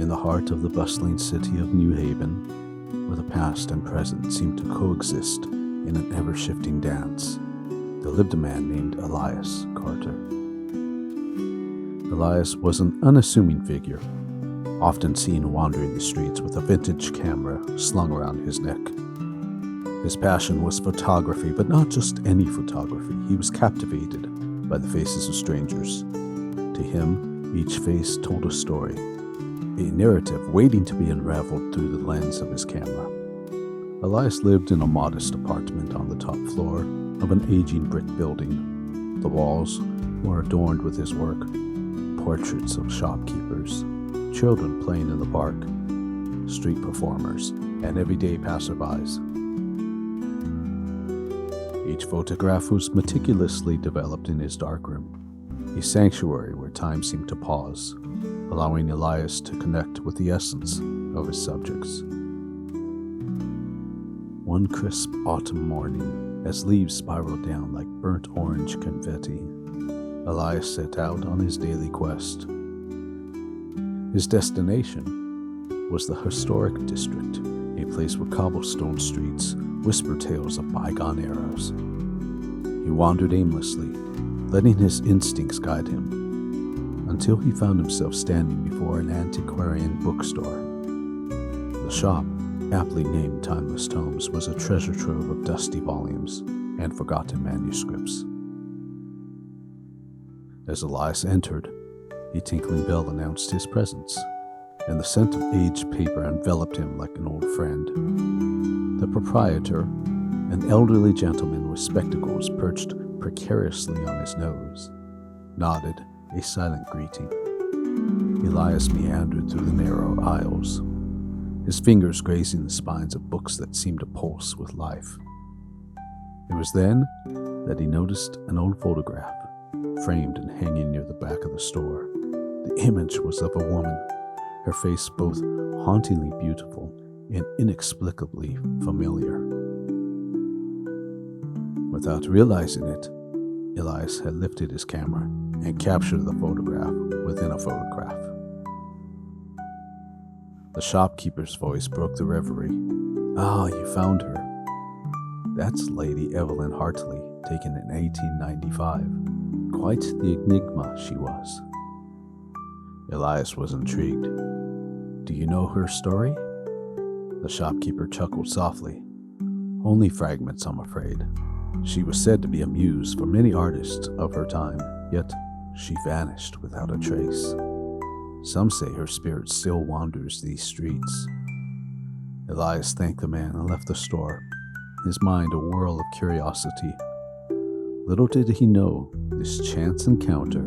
In the heart of the bustling city of New Haven, where the past and present seemed to coexist in an ever-shifting dance, there lived a man named Elias Carter. Elias was an unassuming figure, often seen wandering the streets with a vintage camera slung around his neck. His passion was photography, but not just any photography. He was captivated by the faces of strangers. To him, each face told a story, a narrative waiting to be unraveled through the lens of his camera. Elias lived in a modest apartment on the top floor of an aging brick building. The walls were adorned with his work, portraits of shopkeepers, children playing in the park, street performers, and everyday passerbys. Each photograph was meticulously developed in his darkroom, a sanctuary where time seemed to pause, allowing Elias to connect with the essence of his subjects. One crisp autumn morning, as leaves spiraled down like burnt orange confetti, Elias set out on his daily quest. His destination was the historic district, a place where cobblestone streets whispered tales of bygone eras. He wandered aimlessly, letting his instincts guide him, until he found himself standing before an antiquarian bookstore. The shop, aptly named Timeless Tomes, was a treasure trove of dusty volumes and forgotten manuscripts. As Elias entered, a tinkling bell announced his presence, and the scent of aged paper enveloped him like an old friend. The proprietor, an elderly gentleman with spectacles perched precariously on his nose, nodded a silent greeting. Elias meandered through the narrow aisles, his fingers grazing the spines of books that seemed to pulse with life. It was then that he noticed an old photograph, framed and hanging near the back of the store. The image was of a woman, her face both hauntingly beautiful and inexplicably familiar. Without realizing it, Elias had lifted his camera and captured the photograph within a photograph. The shopkeeper's voice broke the reverie. "Ah, you found her. That's Lady Evelyn Hartley, taken in 1895. Quite the enigma she was." Elias was intrigued. "Do you know her story?" The shopkeeper chuckled softly. "Only fragments, I'm afraid. She was said to be a muse for many artists of her time, yet she vanished without a trace. Some say her spirit still wanders these streets." Elias thanked the man and left the store, his mind a whirl of curiosity. Little did he know this chance encounter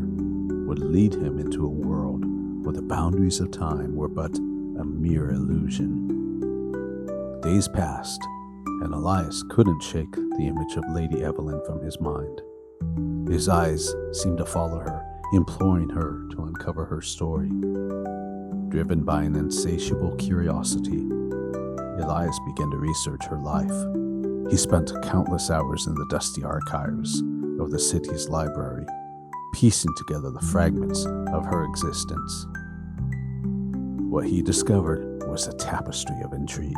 would lead him into a world where the boundaries of time were but a mere illusion. Days passed, and Elias couldn't shake the image of Lady Evelyn from his mind. His eyes seemed to follow her, imploring her to uncover her story. Driven by an insatiable curiosity, Elias began to research her life. He spent countless hours in the dusty archives of the city's library, piecing together the fragments of her existence. What he discovered was a tapestry of intrigue.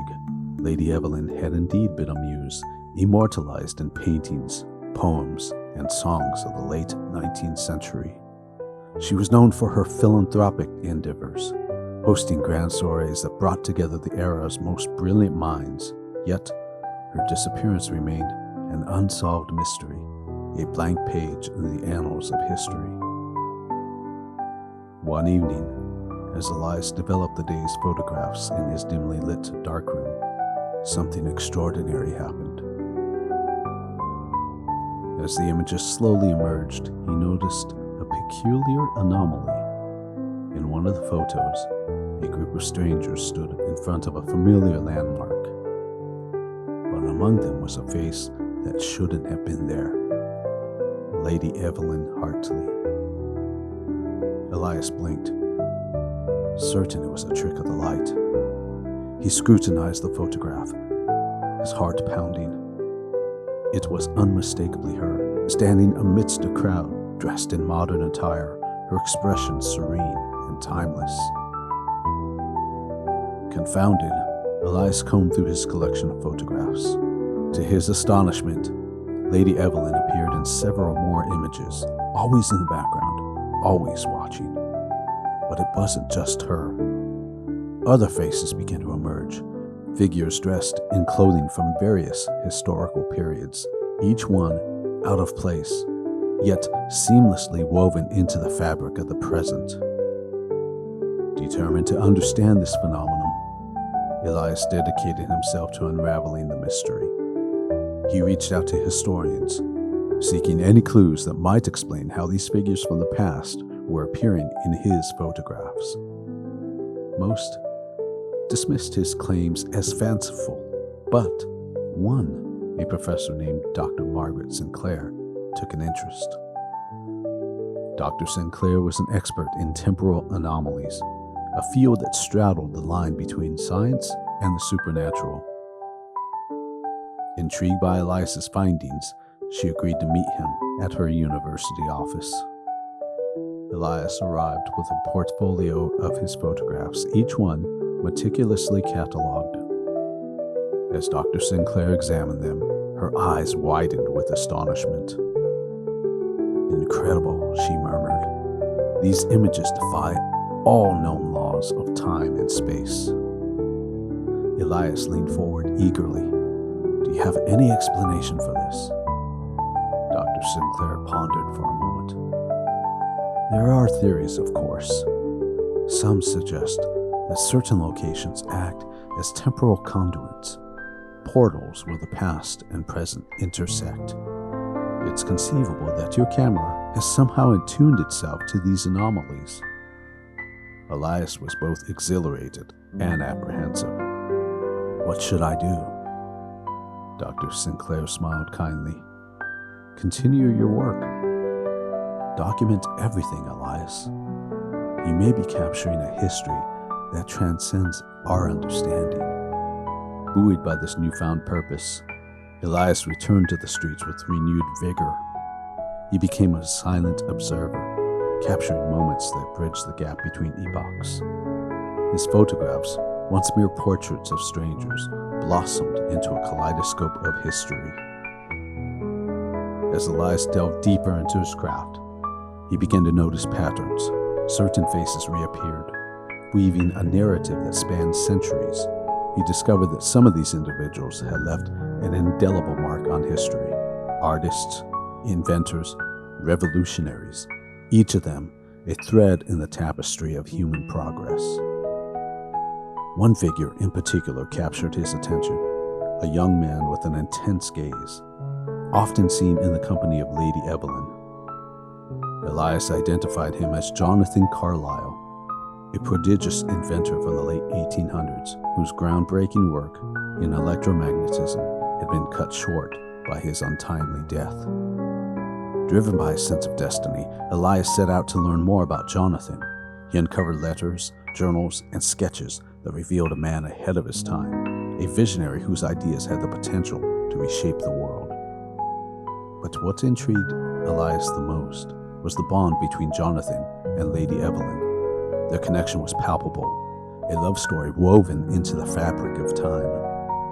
Lady Evelyn had indeed been a muse, immortalized in paintings, poems, and songs of the late 19th century. She was known for her philanthropic endeavors, hosting grand soirees that brought together the era's most brilliant minds, yet her disappearance remained an unsolved mystery, a blank page in the annals of history. One evening, as Elias developed the day's photographs in his dimly lit darkroom, something extraordinary happened. As the images slowly emerged, he noticed a peculiar anomaly. In one of the photos, a group of strangers stood in front of a familiar landmark, but among them was a face that shouldn't have been there. Lady Evelyn Hartley. Elias blinked, certain it was a trick of the light. He scrutinized the photograph, his heart pounding. It was unmistakably her, standing amidst a crowd, dressed in modern attire, her expression serene and timeless. Confounded, Elias combed through his collection of photographs. To his astonishment, Lady Evelyn appeared in several more images, always in the background, always watching. But it wasn't just her. Other faces began to emerge, figures dressed in clothing from various historical periods, each one out of place, yet seamlessly woven into the fabric of the present. Determined to understand this phenomenon, Elias dedicated himself to unraveling the mystery. He reached out to historians, seeking any clues that might explain how these figures from the past were appearing in his photographs. Most dismissed his claims as fanciful, but one, a professor named Dr. Margaret Sinclair, took an interest. Dr. Sinclair was an expert in temporal anomalies, a field that straddled the line between science and the supernatural. Intrigued by Elias's findings, she agreed to meet him at her university office. Elias arrived with a portfolio of his photographs, each one meticulously catalogued. As Dr. Sinclair examined them, her eyes widened with astonishment. "Incredible," she murmured. "These images defy all known laws of time and space." Elias leaned forward eagerly. "Do you have any explanation for this?" Dr. Sinclair pondered for a moment. "There are theories, of course. Some suggest that certain locations act as temporal conduits, portals where the past and present intersect. It's conceivable that your camera has somehow attuned itself to these anomalies." Elias was both exhilarated and apprehensive. "What should I do?" Dr. Sinclair smiled kindly. "Continue your work. Document everything, Elias. You may be capturing a history that transcends our understanding." Buoyed by this newfound purpose, Elias returned to the streets with renewed vigor. He became a silent observer, capturing moments that bridged the gap between epochs. His photographs, once mere portraits of strangers, blossomed into a kaleidoscope of history. As Elias delved deeper into his craft, he began to notice patterns. Certain faces reappeared, weaving a narrative that spanned centuries. He discovered that some of these individuals had left an indelible mark on history. Artists, inventors, revolutionaries, each of them a thread in the tapestry of human progress. One figure in particular captured his attention, a young man with an intense gaze, often seen in the company of Lady Evelyn. Elias identified him as Jonathan Carlisle, a prodigious inventor from the late 1800s whose groundbreaking work in electromagnetism had been cut short by his untimely death. Driven by a sense of destiny, Elias set out to learn more about Jonathan. He uncovered letters, journals, and sketches that revealed a man ahead of his time, a visionary whose ideas had the potential to reshape the world. But what intrigued Elias the most was the bond between Jonathan and Lady Evelyn. Their connection was palpable, a love story woven into the fabric of time.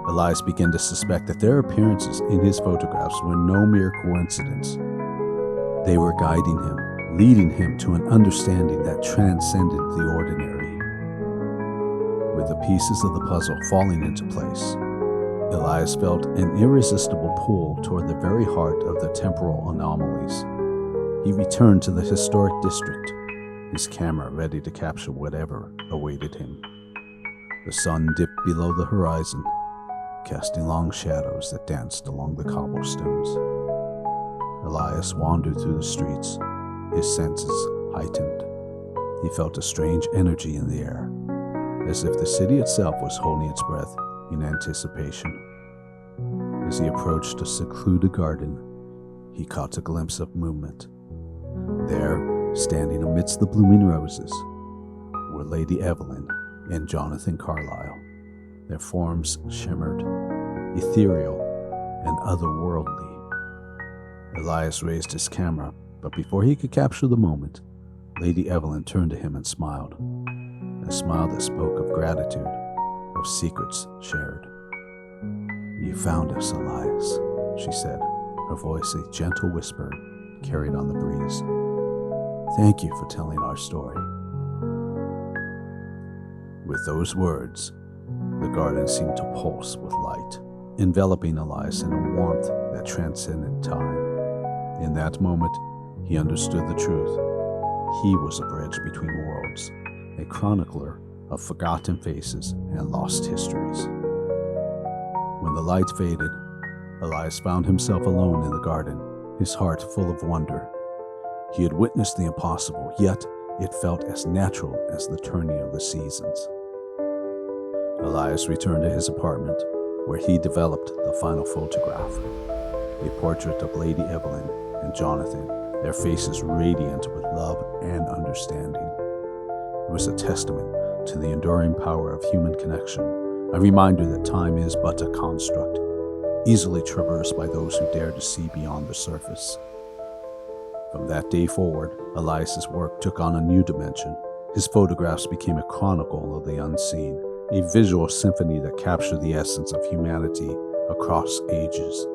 Elias began to suspect that their appearances in his photographs were no mere coincidence. They were guiding him, leading him to an understanding that transcended the ordinary. With the pieces of the puzzle falling into place, Elias felt an irresistible pull toward the very heart of the temporal anomalies. He returned to the historic district, his camera ready to capture whatever awaited him. The sun dipped below the horizon, casting long shadows that danced along the cobblestones. Elias wandered through the streets, his senses heightened. He felt a strange energy in the air, as if the city itself was holding its breath in anticipation. As he approached a secluded garden, he caught a glimpse of movement. There, standing amidst the blooming roses, were Lady Evelyn and Jonathan Carlisle. Their forms shimmered, ethereal and otherworldly. Elias raised his camera, but before he could capture the moment, Lady Evelyn turned to him and smiled, a smile that spoke of gratitude of secrets shared. "You found us, Elias," she said, her voice a gentle whisper carried on the breeze. "Thank you for telling our story." With those words, the garden seemed to pulse with light, enveloping Elias in a warmth that transcended time. In that moment, he understood the truth. He was a bridge between worlds, a chronicler of forgotten faces and lost histories. When the light faded, Elias found himself alone in the garden, his heart full of wonder. He had witnessed the impossible, yet it felt as natural as the turning of the seasons. Elias returned to his apartment, where he developed the final photograph, a portrait of Lady Evelyn and Jonathan, their faces radiant with love and understanding. It was a testament to the enduring power of human connection, a reminder that time is but a construct, easily traversed by those who dare to see beyond the surface. From that day forward, Elias's work took on a new dimension. His photographs became a chronicle of the unseen, a visual symphony that captured the essence of humanity across ages.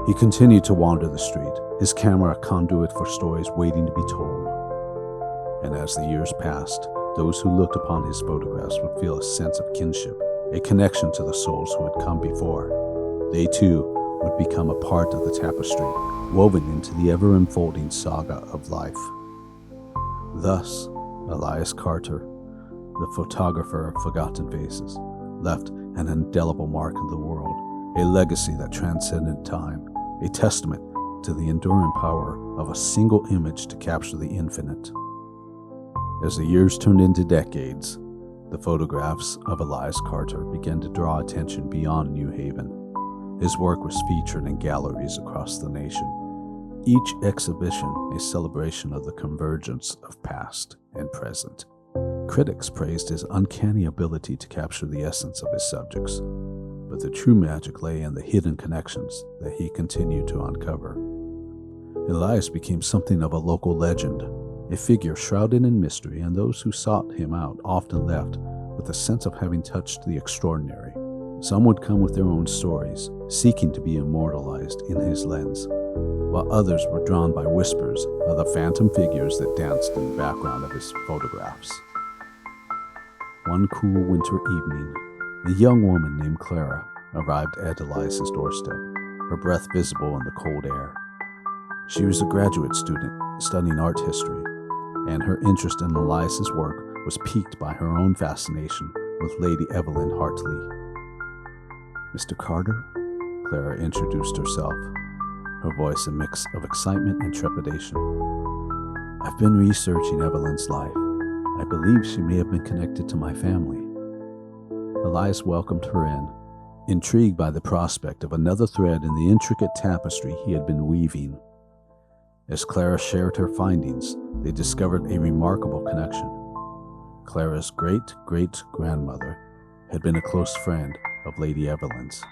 He continued to wander the street, his camera a conduit for stories waiting to be told. And as the years passed, those who looked upon his photographs would feel a sense of kinship, a connection to the souls who had come before. They too would become a part of the tapestry, woven into the ever-unfolding saga of life. Thus, Elias Carter, the photographer of forgotten faces, left an indelible mark in the world, a legacy that transcended time, a testament to the enduring power of a single image to capture the infinite. As the years turned into decades, the photographs of Elias Carter began to draw attention beyond New Haven. His work was featured in galleries across the nation, each exhibition a celebration of the convergence of past and present. Critics praised his uncanny ability to capture the essence of his subjects, but the true magic lay in the hidden connections that he continued to uncover. Elias became something of a local legend, a figure shrouded in mystery, and those who sought him out often left with a sense of having touched the extraordinary. Some would come with their own stories, seeking to be immortalized in his lens, while others were drawn by whispers of the phantom figures that danced in the background of his photographs. One cool winter evening, a young woman named Clara arrived at Elias's doorstep, her breath visible in the cold air. She was a graduate student studying art history, and her interest in Elias's work was piqued by her own fascination with Lady Evelyn Hartley. "Mr. Carter?" Clara introduced herself, her voice a mix of excitement and trepidation. "I've been researching Evelyn's life. I believe she may have been connected to my family." Elias welcomed her in, intrigued by the prospect of another thread in the intricate tapestry he had been weaving. As Clara shared her findings, they discovered a remarkable connection. Clara's great-great-grandmother had been a close friend of Lady Evelyn's.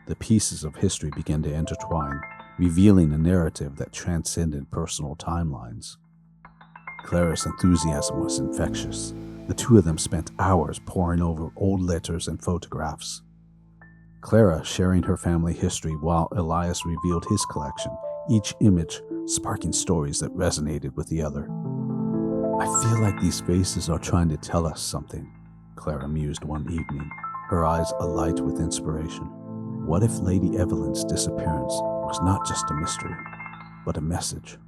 The pieces of history began to intertwine, revealing a narrative that transcended personal timelines. Clara's enthusiasm was infectious. The two of them spent hours poring over old letters and photographs. Clara sharing her family history while Elias revealed his collection, each image sparking stories that resonated with the other. "I feel like these faces are trying to tell us something," Clara mused one evening, her eyes alight with inspiration. What if Lady Evelyn's disappearance was not just a mystery, but a message?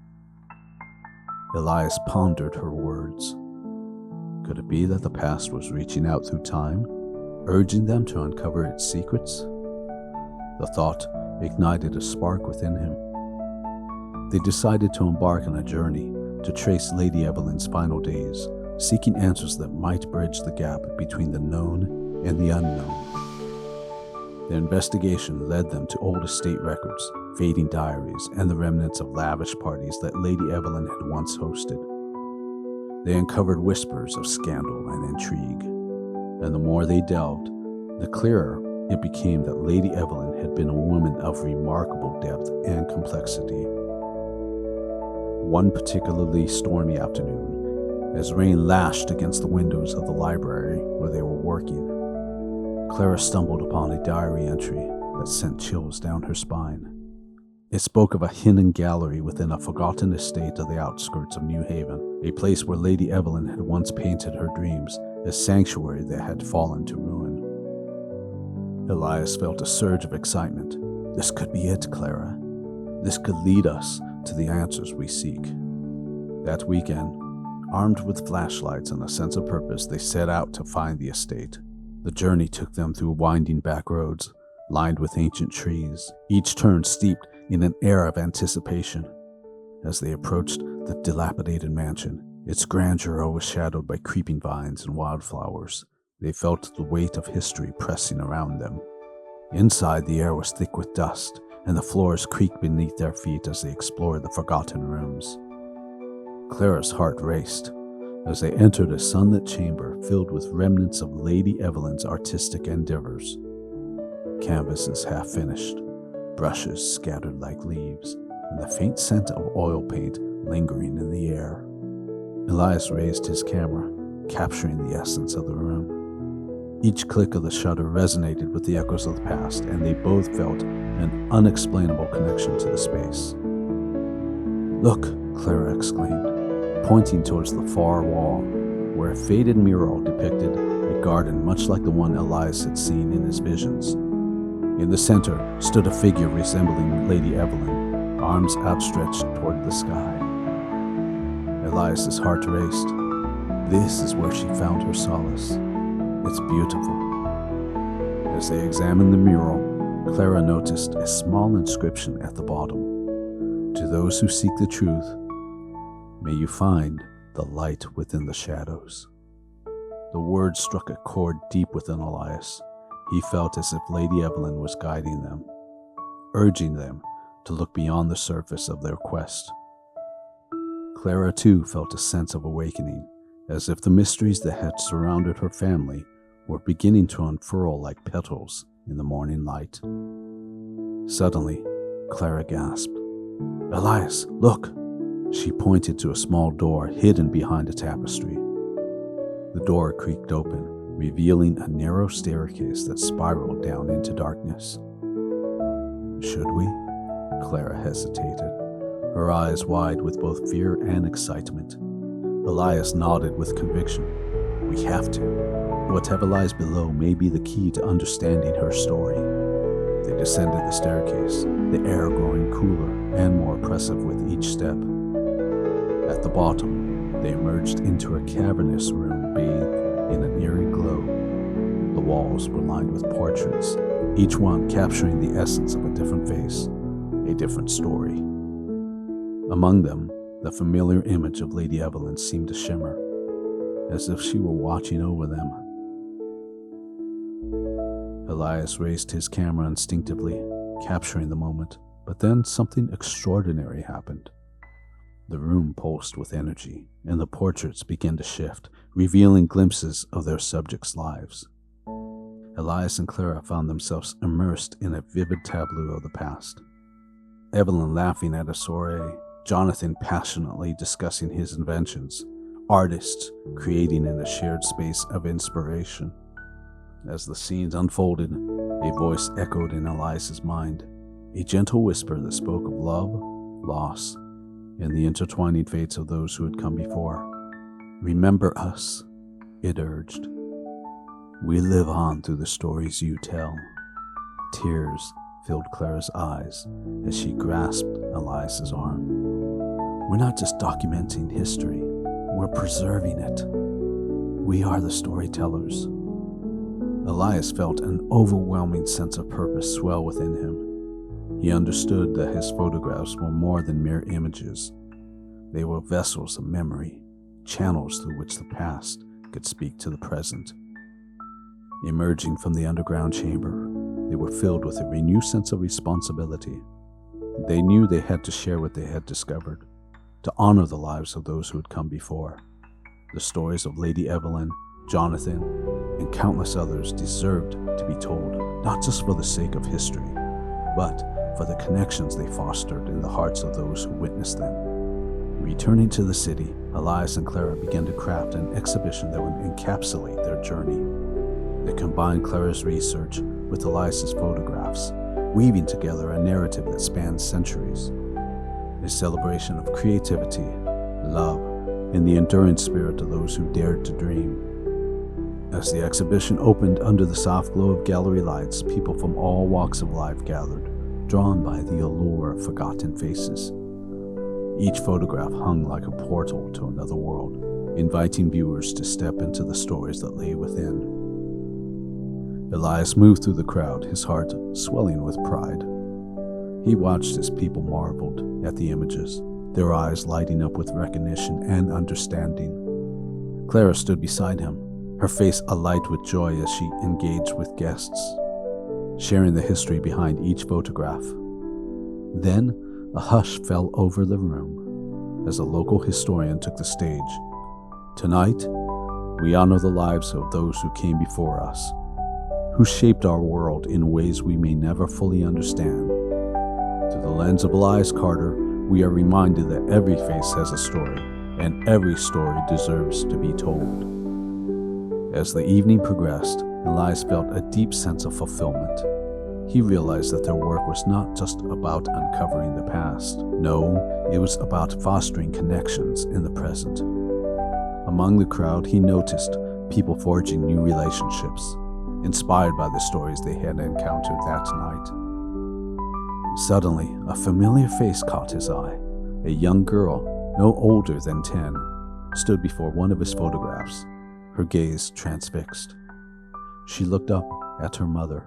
Elias pondered her words. Could it be that the past was reaching out through time, urging them to uncover its secrets? The thought ignited a spark within him. They decided to embark on a journey to trace Lady Evelyn's final days, seeking answers that might bridge the gap between the known and the unknown. Their investigation led them to old estate records, fading diaries, and the remnants of lavish parties that Lady Evelyn had once hosted. They uncovered whispers of scandal and intrigue, and the more they delved, the clearer it became that Lady Evelyn had been a woman of remarkable depth and complexity. One particularly stormy afternoon, as rain lashed against the windows of the library where they were working. Clara stumbled upon a diary entry that sent chills down her spine. It spoke of a hidden gallery within a forgotten estate of the outskirts of New Haven, a place where Lady Evelyn had once painted her dreams, a sanctuary that had fallen to ruin. Elias felt a surge of excitement. This could be it, Clara. This could lead us to the answers we seek. That weekend, armed with flashlights and a sense of purpose, they set out to find the estate. The journey took them through winding back roads, lined with ancient trees, each turn steeped in an air of anticipation. As they approached the dilapidated mansion, its grandeur overshadowed by creeping vines and wildflowers, they felt the weight of history pressing around them. Inside, the air was thick with dust, and the floors creaked beneath their feet as they explored the forgotten rooms. Clara's heart raced as they entered a sunlit chamber filled with remnants of Lady Evelyn's artistic endeavors. Canvases half finished, brushes scattered like leaves, and the faint scent of oil paint lingering in the air. Elias raised his camera, capturing the essence of the room. Each click of the shutter resonated with the echoes of the past, and they both felt an unexplainable connection to the space. "Look," Clara exclaimed, pointing towards the far wall, where a faded mural depicted a garden much like the one Elias had seen in his visions. In the center stood a figure resembling Lady Evelyn, arms outstretched toward the sky. Elias's heart raced. This is where she found her solace. It's beautiful. As they examined the mural, Clara noticed a small inscription at the bottom. "To those who seek the truth, may you find the light within the shadows." The words struck a chord deep within Elias. He felt as if Lady Evelyn was guiding them, urging them to look beyond the surface of their quest. Clara, too, felt a sense of awakening, as if the mysteries that had surrounded her family were beginning to unfurl like petals in the morning light. Suddenly, Clara gasped. "Elias, look!" She pointed to a small door hidden behind a tapestry. The door creaked open, revealing a narrow staircase that spiraled down into darkness. "Should we?" Clara hesitated, her eyes wide with both fear and excitement. Elias nodded with conviction. "We have to. Whatever lies below may be the key to understanding her story." They descended the staircase, the air growing cooler and more oppressive with each step. At the bottom, they emerged into a cavernous room bathed in an eerie glow. The walls were lined with portraits, each one capturing the essence of a different face, a different story. Among them, the familiar image of Lady Evelyn seemed to shimmer, as if she were watching over them. Elias raised his camera instinctively, capturing the moment, but then something extraordinary happened. The room pulsed with energy, and the portraits began to shift, revealing glimpses of their subjects' lives. Elias and Clara found themselves immersed in a vivid tableau of the past. Evelyn laughing at a soiree, Jonathan passionately discussing his inventions, artists creating in a shared space of inspiration. As the scenes unfolded, a voice echoed in Elias's mind, a gentle whisper that spoke of love, loss, and the intertwining fates of those who had come before. "Remember us," it urged. "We live on through the stories you tell." Tears filled Clara's eyes as she grasped Elias's arm. "We're not just documenting history, we're preserving it. We are the storytellers." Elias felt an overwhelming sense of purpose swell within him. He understood that his photographs were more than mere images. They were vessels of memory, channels through which the past could speak to the present. Emerging from the underground chamber, they were filled with a renewed sense of responsibility. They knew they had to share what they had discovered, to honor the lives of those who had come before. The stories of Lady Evelyn, Jonathan, and countless others deserved to be told, not just for the sake of history, but for the connections they fostered in the hearts of those who witnessed them. Returning to the city, Elias and Clara began to craft an exhibition that would encapsulate their journey. They combined Clara's research with Elias's photographs, weaving together a narrative that spans centuries. A celebration of creativity, love, and the enduring spirit of those who dared to dream. As the exhibition opened under the soft glow of gallery lights, people from all walks of life gathered, drawn by the allure of forgotten faces. Each photograph hung like a portal to another world, inviting viewers to step into the stories that lay within. Elias moved through the crowd, his heart swelling with pride. He watched as people marveled at the images, their eyes lighting up with recognition and understanding. Clara stood beside him, her face alight with joy as she engaged with guests, sharing the history behind each photograph. Then, a hush fell over the room as a local historian took the stage. Tonight, we honor the lives of those who came before us, who shaped our world in ways we may never fully understand. Through the lens of Elias Carter, we are reminded that every face has a story, and every story deserves to be told. As the evening progressed, Elias felt a deep sense of fulfillment. He realized that their work was not just about uncovering the past. No, it was about fostering connections in the present. Among the crowd, he noticed people forging new relationships, inspired by the stories they had encountered that night. Suddenly, a familiar face caught his eye. A young girl, no older than 10, stood before one of his photographs, her gaze transfixed. She looked up at her mother,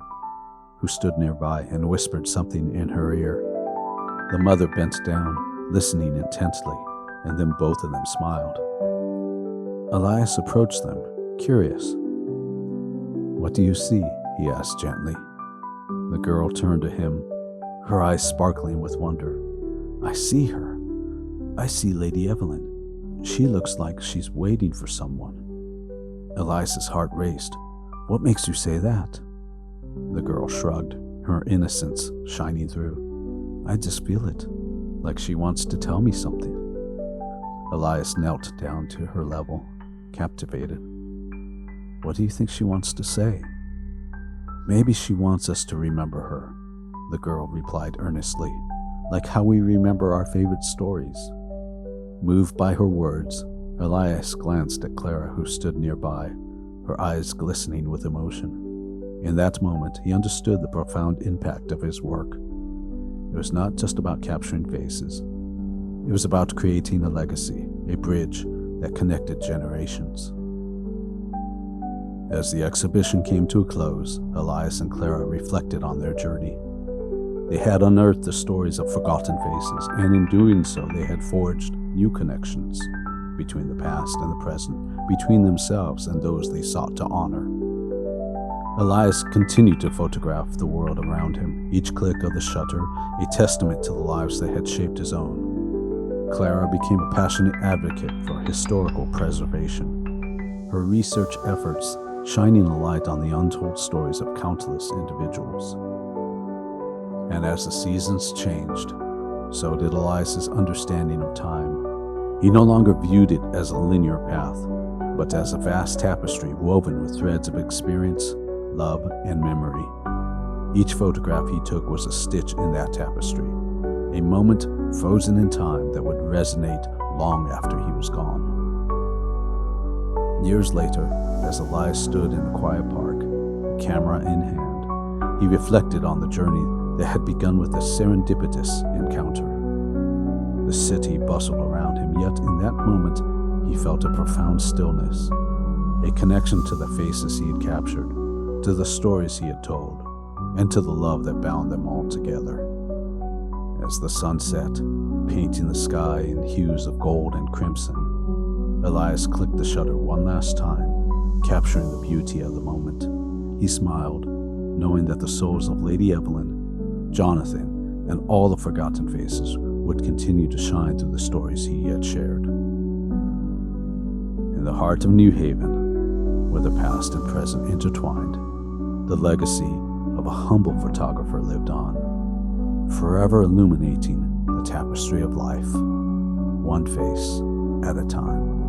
who stood nearby, and whispered something in her ear. The mother bent down, listening intently, and then both of them smiled. Elias approached them, curious. "What do you see?" he asked gently. The girl turned to him, her eyes sparkling with wonder. "I see her. I see Lady Evelyn. She looks like she's waiting for someone." Elias's heart raced. "What makes you say that?" The girl shrugged, her innocence shining through. "I just feel it, like she wants to tell me something." Elias knelt down to her level, captivated. "What do you think she wants to say?" "Maybe she wants us to remember her," the girl replied earnestly, "like how we remember our favorite stories." Moved by her words, Elias glanced at Clara, who stood nearby, her eyes glistening with emotion. In that moment, he understood the profound impact of his work. It was not just about capturing faces. It was about creating a legacy, a bridge that connected generations. As the exhibition came to a close, Elias and Clara reflected on their journey. They had unearthed the stories of forgotten faces, and in doing so, they had forged new connections between the past and the present, between themselves and those they sought to honor. Elias continued to photograph the world around him, each click of the shutter a testament to the lives that had shaped his own. Clara became a passionate advocate for historical preservation, her research efforts shining a light on the untold stories of countless individuals. And as the seasons changed, so did Elias's understanding of time. He no longer viewed it as a linear path, but as a vast tapestry woven with threads of experience, love, and memory. Each photograph he took was a stitch in that tapestry, a moment frozen in time that would resonate long after he was gone. Years later, as Elias stood in a quiet park, camera in hand, he reflected on the journey that had begun with a serendipitous encounter. The city bustled around him, yet in that moment he felt a profound stillness, a connection to the faces he had captured, to the stories he had told, and to the love that bound them all together. As the sun set, painting the sky in hues of gold and crimson, Elias clicked the shutter one last time, capturing the beauty of the moment. He smiled, knowing that the souls of Lady Evelyn, Jonathan, and all the forgotten faces would continue to shine through the stories he had shared. In the heart of New Haven, where the past and present intertwined, the legacy of a humble photographer lived on, forever illuminating the tapestry of life. one face at a time.